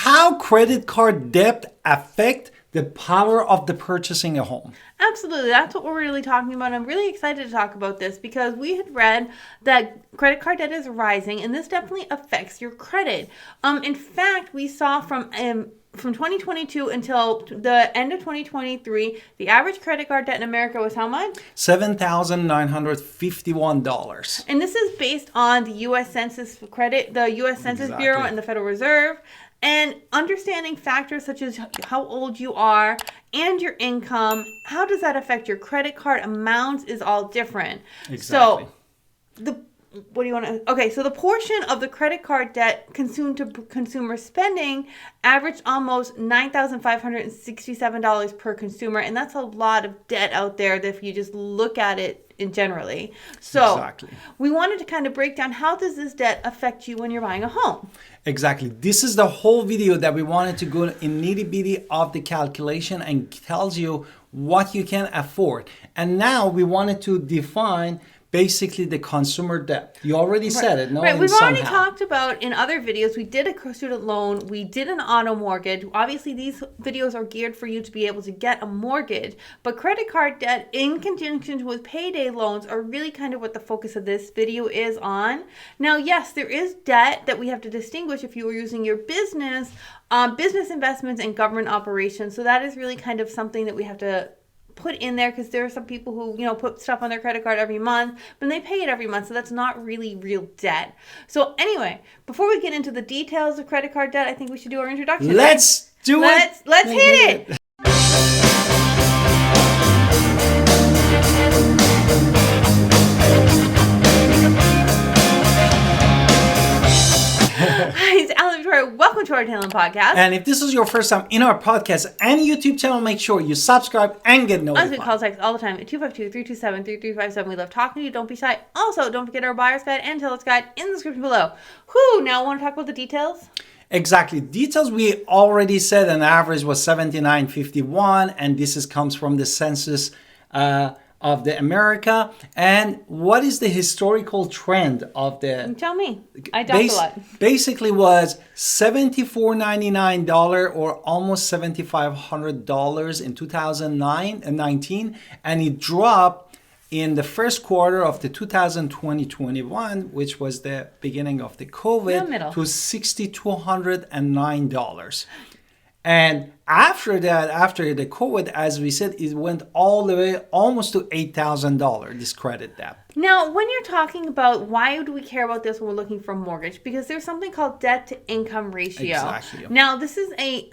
how credit card debt affect the power of the purchasing a home. Absolutely. That's what we're really talking about. I'm really excited to talk about this because we had read that credit card debt is rising, and this definitely affects your credit. In fact, we saw from 2022 until the end of 2023, the average credit card debt in America was how much? $7,951. And this is based on the U.S. Census Bureau and the Federal Reserve. And understanding factors such as how old you are and your income, how does that affect your credit card amounts is all different. Exactly. So so the portion of the credit card debt consumed to consumer spending averaged almost $9,567 per consumer. And that's a lot of debt out there that if you just look at it generally. So we wanted to kind of break down how does this debt affect you when you're buying a home? Exactly. This is the whole video that we wanted to go in nitty-bitty of the calculation and tells you what you can afford. And now we wanted to define basically the consumer debt. You already said it. No, right. We've already talked about in other videos. We did a student loan. We did an auto mortgage. Obviously, these videos are geared for you to be able to get a mortgage. But credit card debt in conjunction with payday loans are really kind of what the focus of this video is on. Now, yes, there is debt that we have to distinguish if you were using your business investments and government operations. So that is really kind of something that we have to put in there because there are some people who, put stuff on their credit card every month, but they pay it every month. So that's not really real debt. So anyway, before we get into the details of credit card debt, I think we should do our introduction. Let's do it. Let's hit it. Hi, it's Alan Victoria. Welcome to our Talent Podcast. And if this is your first time in our podcast and YouTube channel, make sure you subscribe and get notified. We call text all the time at 252-327-3357. We love talking to you. Don't be shy. Also, don't forget our buyer's guide and seller's guide in the description below. Now I want to talk about the details. Exactly. Details we already said an average was $79.51, and this comes from the census of the America. And what is the historical trend of the? Tell me. I doubt a lot. Basically was $74.99 or almost $7,500 in 2019, and it dropped in the first quarter of the 2020-21, which was the beginning of the COVID, to $6,209. And after that, after the COVID, as we said, it went all the way almost to $8,000, this credit debt. Now, when you're talking about why do we care about this when we're looking for a mortgage? Because there's something called debt to income ratio. Exactly. Now, this is a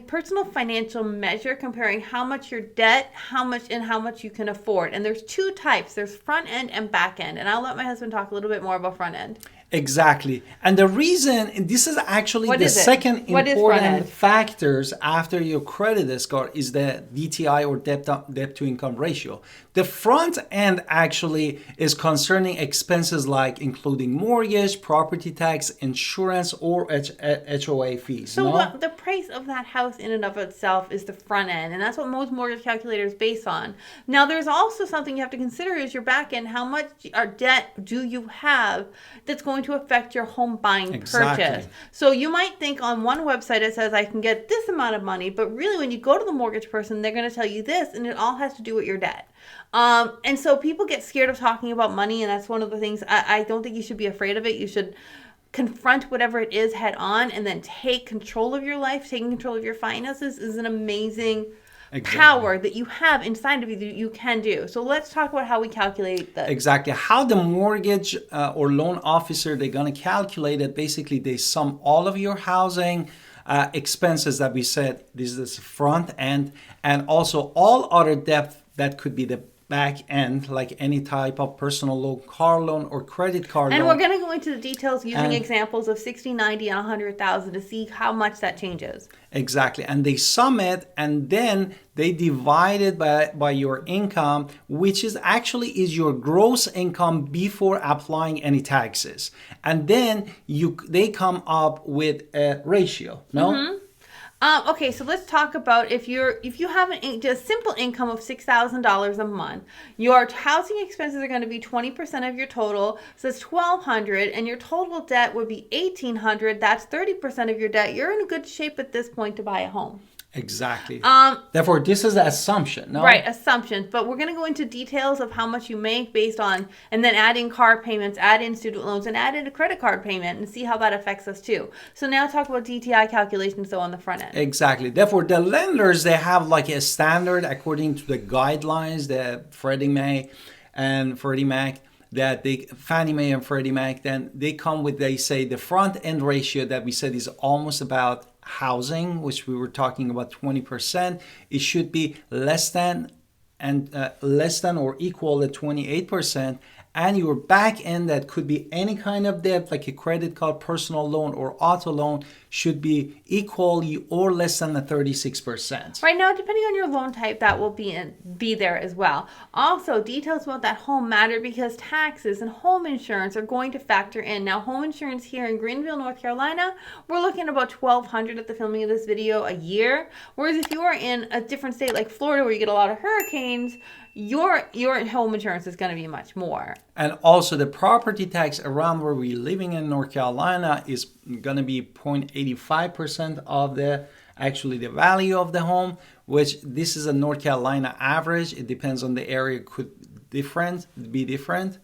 personal financial measure comparing how much your debt, how much you can afford. And there's two types. There's front end and back end. And I'll let my husband talk a little bit more about front end. Exactly. And the reason, this is actually the second important factors after your credit score is the DTI or debt to income ratio. The front end actually is concerning expenses like including mortgage, property tax, insurance, or HOA fees. So the price of that house in and of itself is the front end, and that's what most mortgage calculators base on. Now, there's also something you have to consider is your back end. How much debt do you have that's going to affect your home buying purchase? So you might think on one website it says I can get this amount of money, but really when you go to the mortgage person, they're going to tell you this, and it all has to do with your debt. And so people get scared of talking about money, and that's one of the things I don't think you should be afraid of it. You should confront whatever it is head on and then take control of your life. Taking control of your finances is an amazing power that you have inside of you that you can do. So let's talk about how we calculate that. Exactly. How the mortgage or loan officer, they're going to calculate it. Basically, they sum all of your housing expenses that we said, this is front end, and also all other debt that could be the back end, like any type of personal loan, car loan, or credit card loan. And we're going to go into the details using examples of 60, 90, and 100,000 to see how much that changes. Exactly. And they sum it, and then they divide it by your income, which is your gross income before applying any taxes. And then they come up with a ratio, no? Mm-hmm. Okay, so let's talk about if you have a simple income of $6,000 a month, your housing expenses are going to be 20% of your total, so it's $1,200, and your total debt would be $1,800. That's 30% of your debt. You're in good shape at this point to buy a home. Exactly. Therefore, this is an assumption, no? Right, assumptions. But we're going to go into details of how much you make based on, and then add in car payments, add in student loans, and add in a credit card payment, and see how that affects us too. So now talk about DTI calculations, though, on the front end. Exactly. Therefore, the lenders, they have like a standard according to the guidelines that Freddie Mae and Freddie Mac, Fannie Mae and Freddie Mac, then they come with, they say the front end ratio that we said is almost about housing, which we were talking about 20%. It should be less than or equal to 28%. And your back end, that could be any kind of debt like a credit card, personal loan, or auto loan, should be equally or less than the 36%. Right now, depending on your loan type, that will be there as well. Also, details about that home matter because taxes and home insurance are going to factor in. Now, home insurance here in Greenville, North Carolina, we're looking at about $1,200 at the filming of this video a year. Whereas if you are in a different state like Florida, where you get a lot of hurricanes, your home insurance is going to be much more. And also the property tax around where we're living in North Carolina is going to be 0.85% of the value of the home, which this is a North Carolina average. It depends on the area, could be different.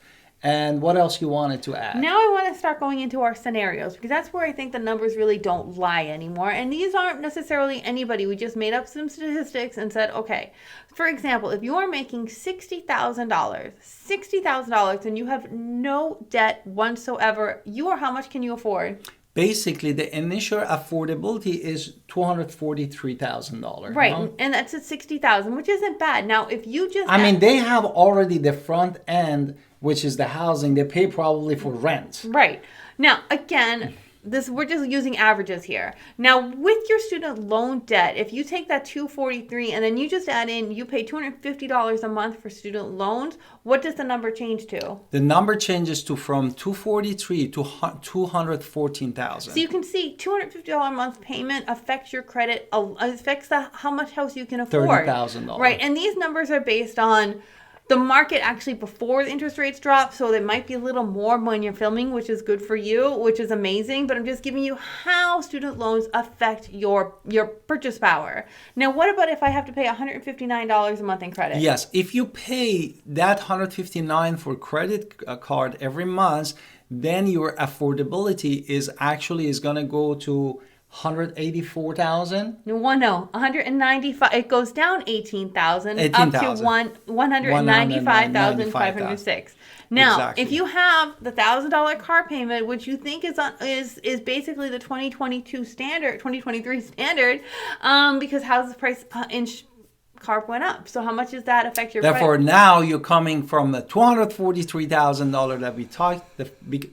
And what else you wanted to add? Now I want to start going into our scenarios, because that's where I think the numbers really don't lie anymore. And these aren't necessarily anybody. We just made up some statistics and said, okay, for example, if you are making $60,000 and you have no debt whatsoever, how much can you afford? Basically, the initial affordability is $243,000. Right, no? And that's at $60,000, which isn't bad. Now, if you just... they have already the front end, which is the housing. They pay probably for rent. Right. Now, again, we're just using averages here. Now, with your student loan debt, if you take that $243 and then you just add in, you pay $250 a month for student loans, what does the number change to? The number changes from $243 to $214,000. So you can see $250 a month payment affects your credit, affects how much house you can afford. $30,000. Right, and these numbers are based on the market actually before the interest rates drop, so it might be a little more when you're filming, which is good for you, which is amazing. But I'm just giving you how student loans affect your purchase power. Now, what about if I have to pay $159 a month in credit? Yes, if you pay that $159 for credit card every month, then your affordability is going to go to $184,000. No, 195. It goes down 18,000 up to $195,506. Now, exactly. If you have the $1,000 car payment, which you think is basically the 2023 standard, because houses price car went up. So how much does that affect your Therefore, credit? now you're coming from the $243,000 that we talked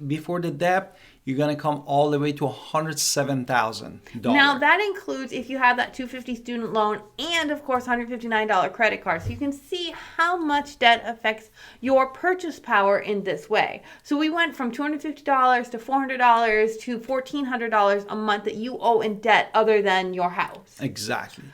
before the debt. You're going to come all the way to $107,000. Now, that includes if you have that $250 student loan and, of course, $159 credit card. So you can see how much debt affects your purchase power in this way. So we went from $250 to $400 to $1,400 a month that you owe in debt other than your house. Exactly.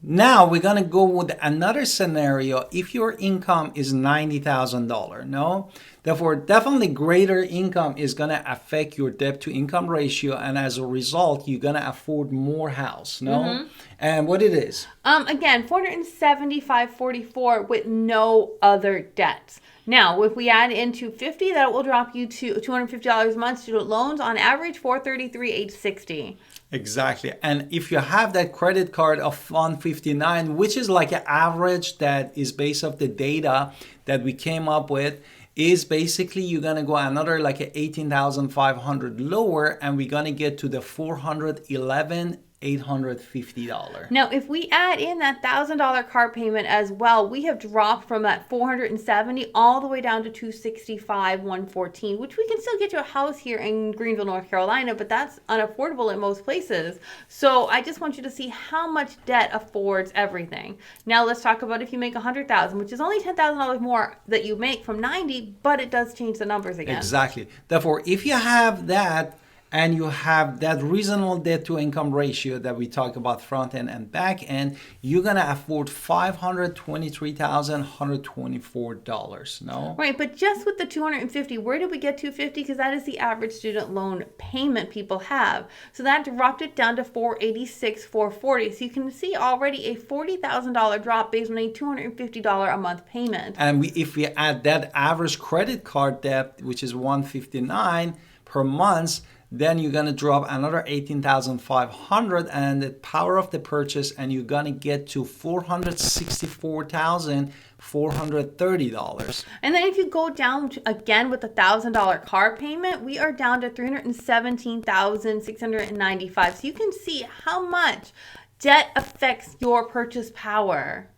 Now we're going to go with another scenario if your income is $90,000, no? Therefore, definitely greater income is going to affect your debt to income ratio, and as a result, you're going to afford more house, no? Mm-hmm. And what it is? Again, $475.44 with no other debts. Now, if we add in $250, that will drop you to $250 a month. Student loans, on average, $433,860. Exactly. And if you have that credit card of $159, which is like an average that is based off the data that we came up with, is basically you're going to go another like a $18,500 lower, and we're going to get to the $411,850. Now, if we add in that $1,000 car payment as well, we have dropped from that $470 all the way down to $265,114, which we can still get you a house here in Greenville, North Carolina, but that's unaffordable in most places. So I just want you to see how much debt affords everything. Now let's talk about if you make $100,000, which is only $10,000 more that you make from $90,000, but it does change the numbers again. Exactly. Therefore, if you have that, and you have that reasonable debt to income ratio that we talk about front end and back end, you're going to afford $523,124. No? Right, but just with the $250, where did we get $250? Because that is the average student loan payment people have. So that dropped it down to $486, $440. So you can see already a $40,000 drop based on a $250 a month payment. And if we add that average credit card debt, which is $159 per month, then you're going to drop another $18,500 and the power of the purchase, and you're going to get to $464,430. And then if you go down to, again with the $1,000 car payment, we are down to $317,695. So you can see how much debt affects your purchase power.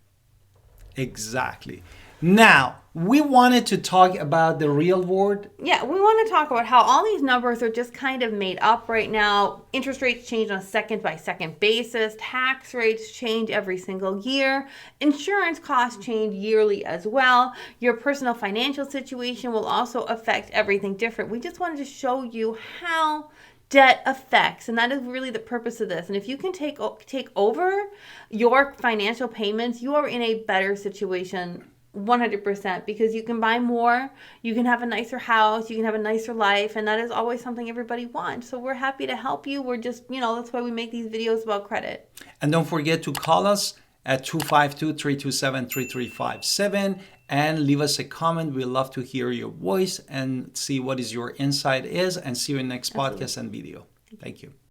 Exactly. Now, we wanted to talk about the real world. Yeah, we want to talk about how all these numbers are just kind of made up right now. Interest rates change on a second by second basis. Tax rates change every single year. Insurance costs change yearly as well. Your personal financial situation will also affect everything different. We just wanted to show you how debt affects, and that is really the purpose of this. And if you can take over your financial payments, you are in a better situation 100%, because you can buy more, you can have a nicer house, you can have a nicer life, and that is always something everybody wants. So we're happy to help you. We're just, that's why we make these videos about credit. And don't forget to call us at 252-327-3357 and leave us a comment. We love to hear your voice and see what is your insight is, and see you in the next podcast and video. Thank you.